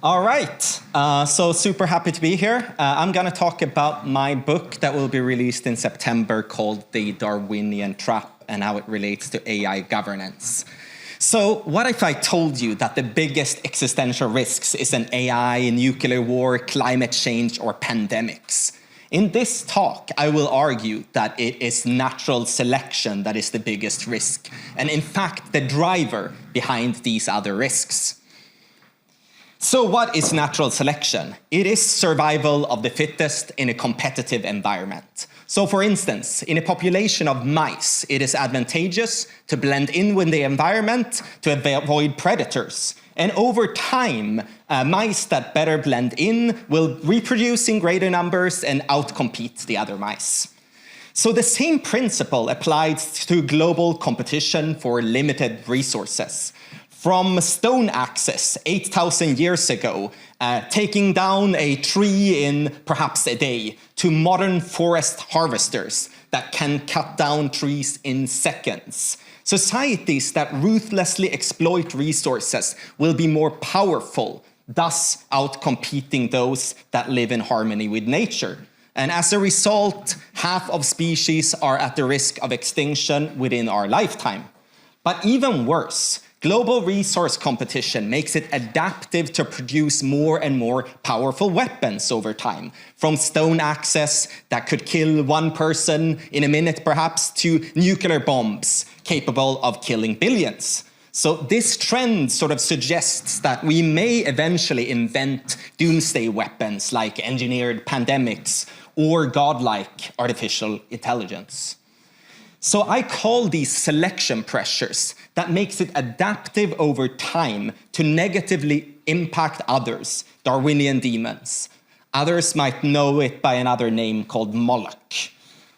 All right, so super happy to be here. I'm going to talk about my book that will be released in September called The Darwinian Trap and how it relates to AI governance. So what if I told you that the biggest existential risks is an AI, nuclear war, climate change, or pandemics? In this talk, I will argue that it is natural selection that is the biggest risk, and in fact, the driver behind these other risks. So what is natural selection? It is survival of the fittest in a competitive environment. So for instance, in a population of mice, it is advantageous to blend in with the environment to avoid predators. And over time, mice that better blend in will reproduce in greater numbers and outcompete the other mice. So the same principle applies to global competition for limited resources. From stone axes 8,000 years ago, taking down a tree in perhaps a day, to modern forest harvesters that can cut down trees in seconds. Societies that ruthlessly exploit resources will be more powerful, thus outcompeting those that live in harmony with nature. And as a result, half of species are at the risk of extinction within our lifetime. But even worse, global resource competition makes it adaptive to produce more and more powerful weapons over time, from stone axes that could kill one person in a minute perhaps, to nuclear bombs capable of killing billions. So this trend sort of suggests that we may eventually invent doomsday weapons like engineered pandemics or godlike artificial intelligence. So I call these selection pressures that makes it adaptive over time to negatively impact others, Darwinian demons. Others might know it by another name called Moloch.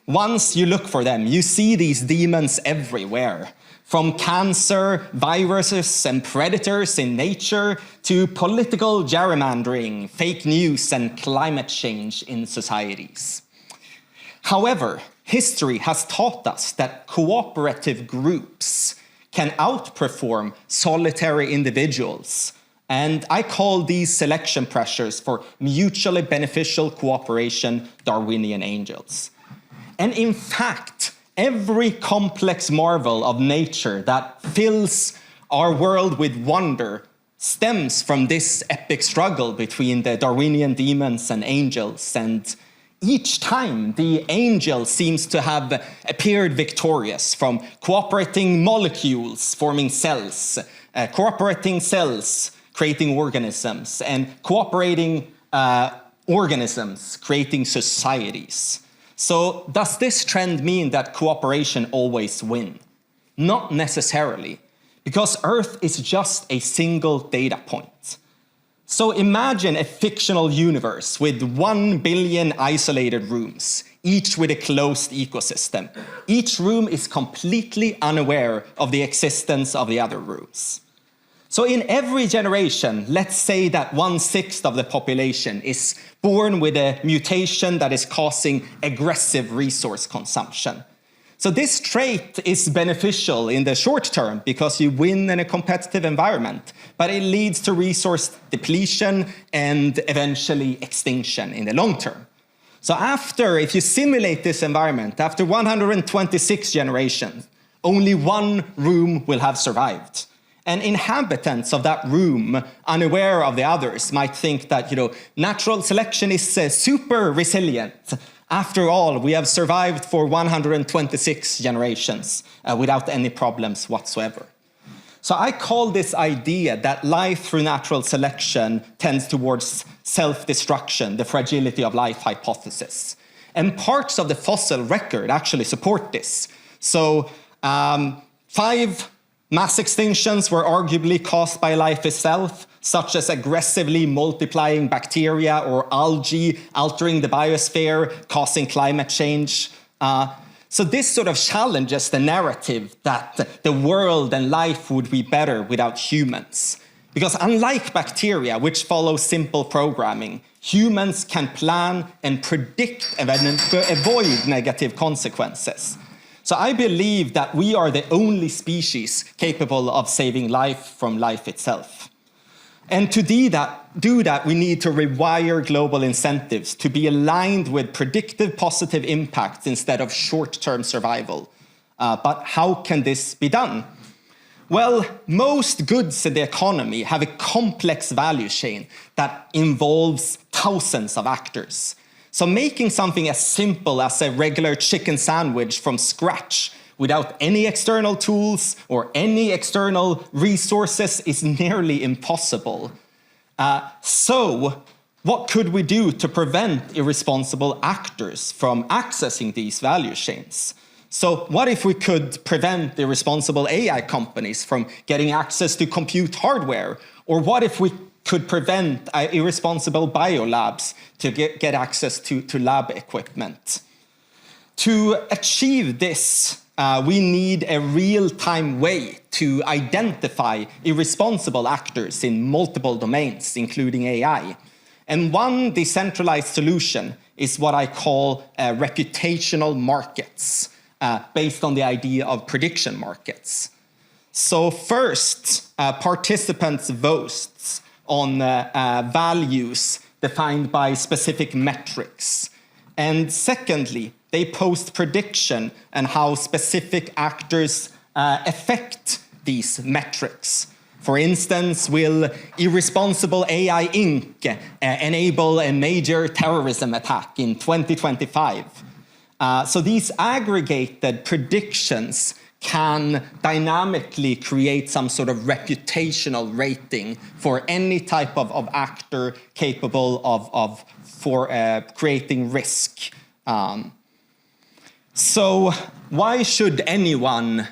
Once you look for them, you see these demons everywhere, from cancer, viruses, and predators in nature to political gerrymandering, fake news, and climate change in societies. However, history has taught us that cooperative groups can outperform solitary individuals. And I call these selection pressures for mutually beneficial cooperation Darwinian angels. And in fact, every complex marvel of nature that fills our world with wonder stems from this epic struggle between the Darwinian demons and angels. And each time, the angel seems to have appeared victorious, from cooperating molecules forming cells, cooperating cells creating organisms, and cooperating organisms creating societies. So does this trend mean that cooperation always wins? Not necessarily, because Earth is just a single data point. So imagine a fictional universe with 1 billion isolated rooms, each with a closed ecosystem. Each room is completely unaware of the existence of the other rooms. So in every generation, let's say that 1/6 of the population is born with a mutation that is causing aggressive resource consumption. So this trait is beneficial in the short term because you win in a competitive environment, but it leads to resource depletion and eventually extinction in the long term. So if you simulate this environment, after 126 generations, only one room will have survived. And inhabitants of that room, unaware of the others, might think that, natural selection is super resilient. After all, we have survived for 126 generations without any problems whatsoever. So I call this idea that life through natural selection tends towards self-destruction, the fragility of life hypothesis. And parts of the fossil record actually support this. So 5 mass extinctions were arguably caused by life itself, such as aggressively multiplying bacteria or algae altering the biosphere, causing climate change. So this sort of challenges the narrative that the world and life would be better without humans. Because unlike bacteria, which follow simple programming, humans can plan and predict and avoid negative consequences. So I believe that we are the only species capable of saving life from life itself. And to do that, we need to rewire global incentives to be aligned with predictive positive impacts instead of short-term survival. But how can this be done? Well, most goods in the economy have a complex value chain that involves thousands of actors. So making something as simple as a regular chicken sandwich from scratch without any external tools or any external resources is nearly impossible. So what could we do to prevent irresponsible actors from accessing these value chains? So what if we could prevent irresponsible AI companies from getting access to compute hardware? Or what if we could prevent irresponsible biolabs to get access to lab equipment? To achieve this, we need a real-time way to identify irresponsible actors in multiple domains, including AI. And one decentralized solution is what I call reputational markets, based on the idea of prediction markets. So first, participants vote on values defined by specific metrics. And secondly, they post prediction on how specific actors affect these metrics. For instance, will irresponsible AI Inc. Enable a major terrorism attack in 2025? So these aggregated predictions can dynamically create some sort of reputational rating for any type of actor capable of creating risk. So why should anyone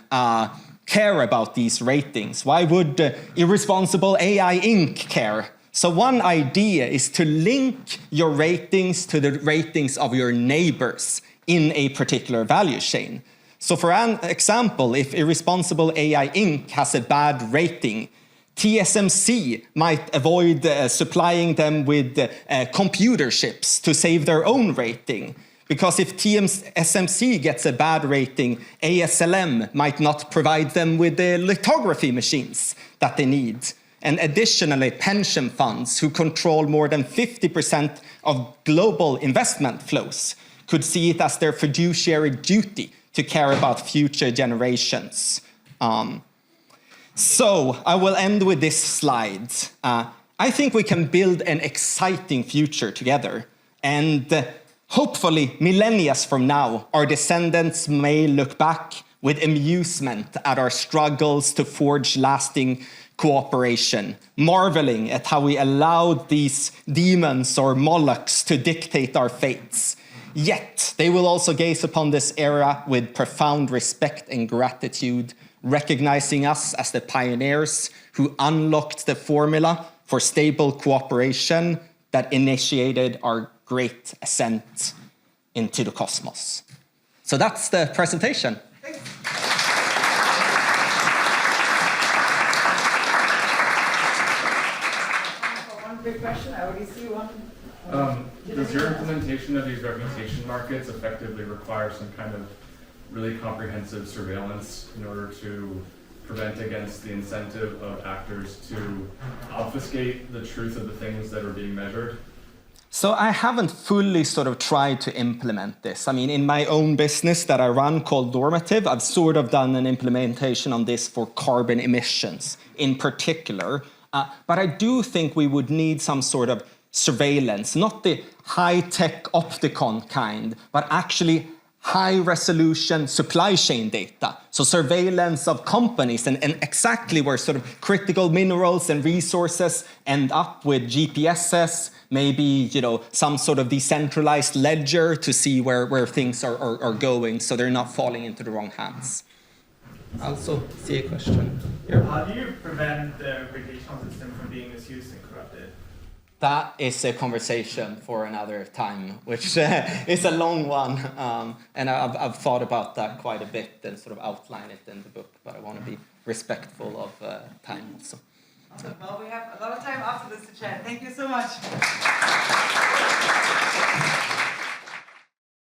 care about these ratings? Why would irresponsible AI Inc. care? So one idea is to link your ratings to the ratings of your neighbors in a particular value chain. So for an example, if irresponsible AI Inc. has a bad rating, TSMC might avoid supplying them with computer chips to save their own rating. Because if TSMC gets a bad rating, ASLM might not provide them with the lithography machines that they need. And additionally, pension funds who control more than 50% of global investment flows could see it as their fiduciary duty to care about future generations. So I will end with this slide. I think we can build an exciting future together. And hopefully, millennia from now, our descendants may look back with amusement at our struggles to forge lasting cooperation, marveling at how we allowed these demons or Molochs to dictate our fates. Yet, they will also gaze upon this era with profound respect and gratitude, recognizing us as the pioneers who unlocked the formula for stable cooperation that initiated our great ascent into the cosmos. So that's the presentation. One big question, I already see one. Does your implementation of these reputation markets effectively require some kind of really comprehensive surveillance in order to prevent against the incentive of actors to obfuscate the truth of the things that are being measured? So I haven't fully sort of tried to implement this. I mean, in my own business that I run called Normative, I've sort of done an implementation on this for carbon emissions in particular. But I do think we would need some sort of surveillance, not the high-tech Opticon kind, but actually high-resolution supply chain data. So surveillance of companies and exactly where sort of critical minerals and resources end up with GPSs, maybe, you know, some sort of decentralized ledger to see where things are going so they're not falling into the wrong hands. I also see a question here. How do you prevent the reputational system from being misused and corrupted? That is a conversation for another time, which is a long one. And I've thought about that quite a bit and sort of outline it in the book, but I want to be respectful of time also. Well, we have a lot of time after this to chat. Thank you so much.